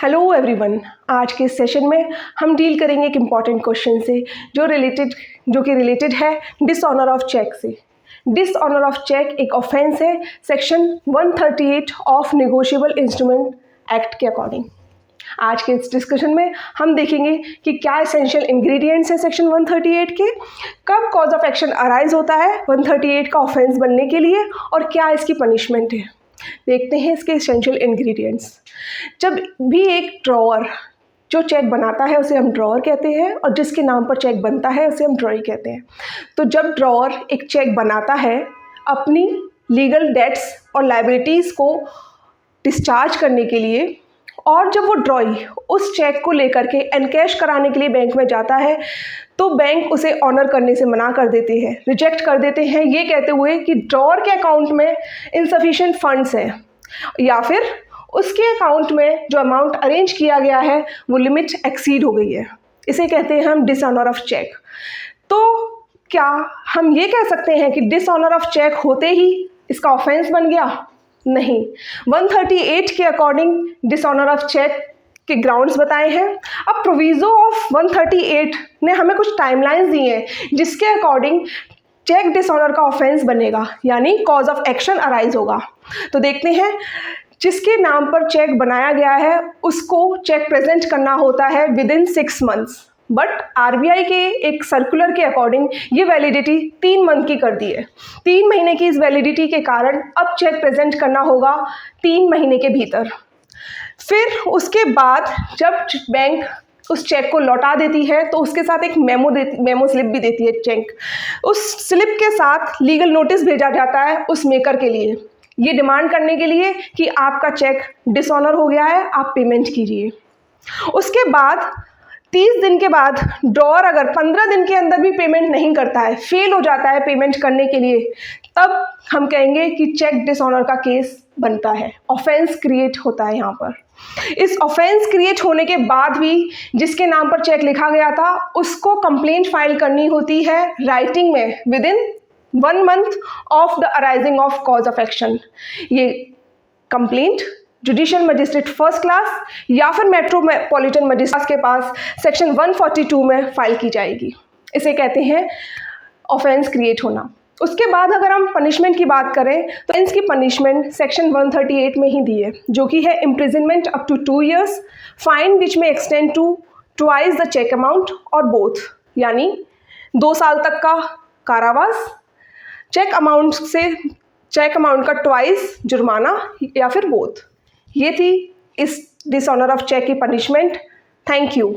Hello everyone, आज के session में हम डील करेंगे एक इम्पॉर्टेंट क्वेश्चन से जो कि रिलेटेड है डिसऑनर ऑफ चेक से। डिसऑनर ऑफ चेक एक ऑफेंस है section 138 of negotiable instrument act के अकॉर्डिंग। आज के इस डिस्कशन में हम देखेंगे कि क्या एसेंशियल इंग्रेडिएंट्स हैं सेक्शन 138 के, कब कॉज ऑफ एक्शन अराइज होता है 138 का ऑफेंस बनने के लिए और क्या इसकी पनिशमेंट है। देखते हैं इसके एसेंशियल इंग्रेडिएंट्स। जब भी एक ड्रॉअर जो चेक बनाता है उसे हम ड्रॉअर कहते हैं और जिसके नाम पर चेक बनता है उसे हम ड्रॉई कहते हैं। तो जब ड्रॉअर एक चेक बनाता है अपनी लीगल डेट्स और लायबिलिटीज़ को डिस्चार्ज करने के लिए, और जब वो ड्रॉई उस चेक को लेकर के एनकैश कराने के लिए बैंक में जाता है तो बैंक उसे ऑनर करने से मना कर देते हैं, रिजेक्ट कर देते हैं, ये कहते हुए कि ड्रॉअर के अकाउंट में इनसफिशिएंट फंड्स हैं या फिर उसके अकाउंट में जो अमाउंट अरेंज किया गया है वो लिमिट एक्सीड हो गई है। इसे कहते हैं हम डिसऑनर ऑफ चेक। तो क्या हम ये कह सकते हैं कि डिसऑनर ऑफ चेक होते ही इसका ऑफेंस बन गया? नहीं। 138 के अकॉर्डिंग डिसऑनर ऑफ चेक के ग्राउंड्स बताए हैं। अब प्रोविजो ऑफ 138 ने हमें कुछ टाइमलाइंस दी हैं जिसके अकॉर्डिंग चेक डिसऑनर का ऑफेंस बनेगा, यानी कॉज ऑफ एक्शन अराइज होगा। तो देखते हैं, जिसके नाम पर चेक बनाया गया है उसको चेक प्रेजेंट करना होता है with in 6 months, but RBI के एक सर्कुलर के अकॉर्डिंग ये वैलिडिटी 3 मंथ की कर दी है। 3 महीने की इस वैलिडिटी के कारण अब चेक प्रेजेंट करना होगा 3 महीने के भीतर। फिर उसके बाद जब बैंक उस चेक को लौटा देती है तो उसके साथ एक मेमो स्लिप भी देती है चेक। उस स्लिप के साथ लीगल नोटिस भेजा जाता है उस मेकर के लिए, ये डिमांड करने के लिए कि आपका चेक डिसऑनर हो गया है, आप पेमेंट कीजिए। उसके बाद 30 दिन के बाद ड्रॉअर अगर 15 दिन के अंदर भी पेमेंट नहीं करता है, फेल हो जाता है पेमेंट करने के लिए, तब हम कहेंगे कि चेक डिसऑनर का केस बनता है, ऑफेंस क्रिएट होता है यहाँ पर। इस ऑफेंस क्रिएट होने के बाद भी जिसके नाम पर चेक लिखा गया था उसको कंप्लेंट फाइल करनी होती है राइटिंग में within 1 month of the arising of cause of action. ये complaint judicial magistrate first class या फिर मेट्रोपॉलिटन मजिस्ट्रेट के पास सेक्शन 142 में फाइल की जाएगी। इसे कहते हैं ऑफेंस क्रिएट होना। उसके बाद अगर हम पनिशमेंट की बात करें तो इसकी पनिशमेंट सेक्शन 138 में ही दी है, जो कि है imprisonment up to 2 years, fine which may extend to twice the cheque amount और बोथ, यानी 2 साल तक का कारावास, चेक अमाउंट का ट्वाइस जुर्माना या फिर बोथ। ये थी इस डिसऑनर ऑफ चेक की पनिशमेंट। Thank you.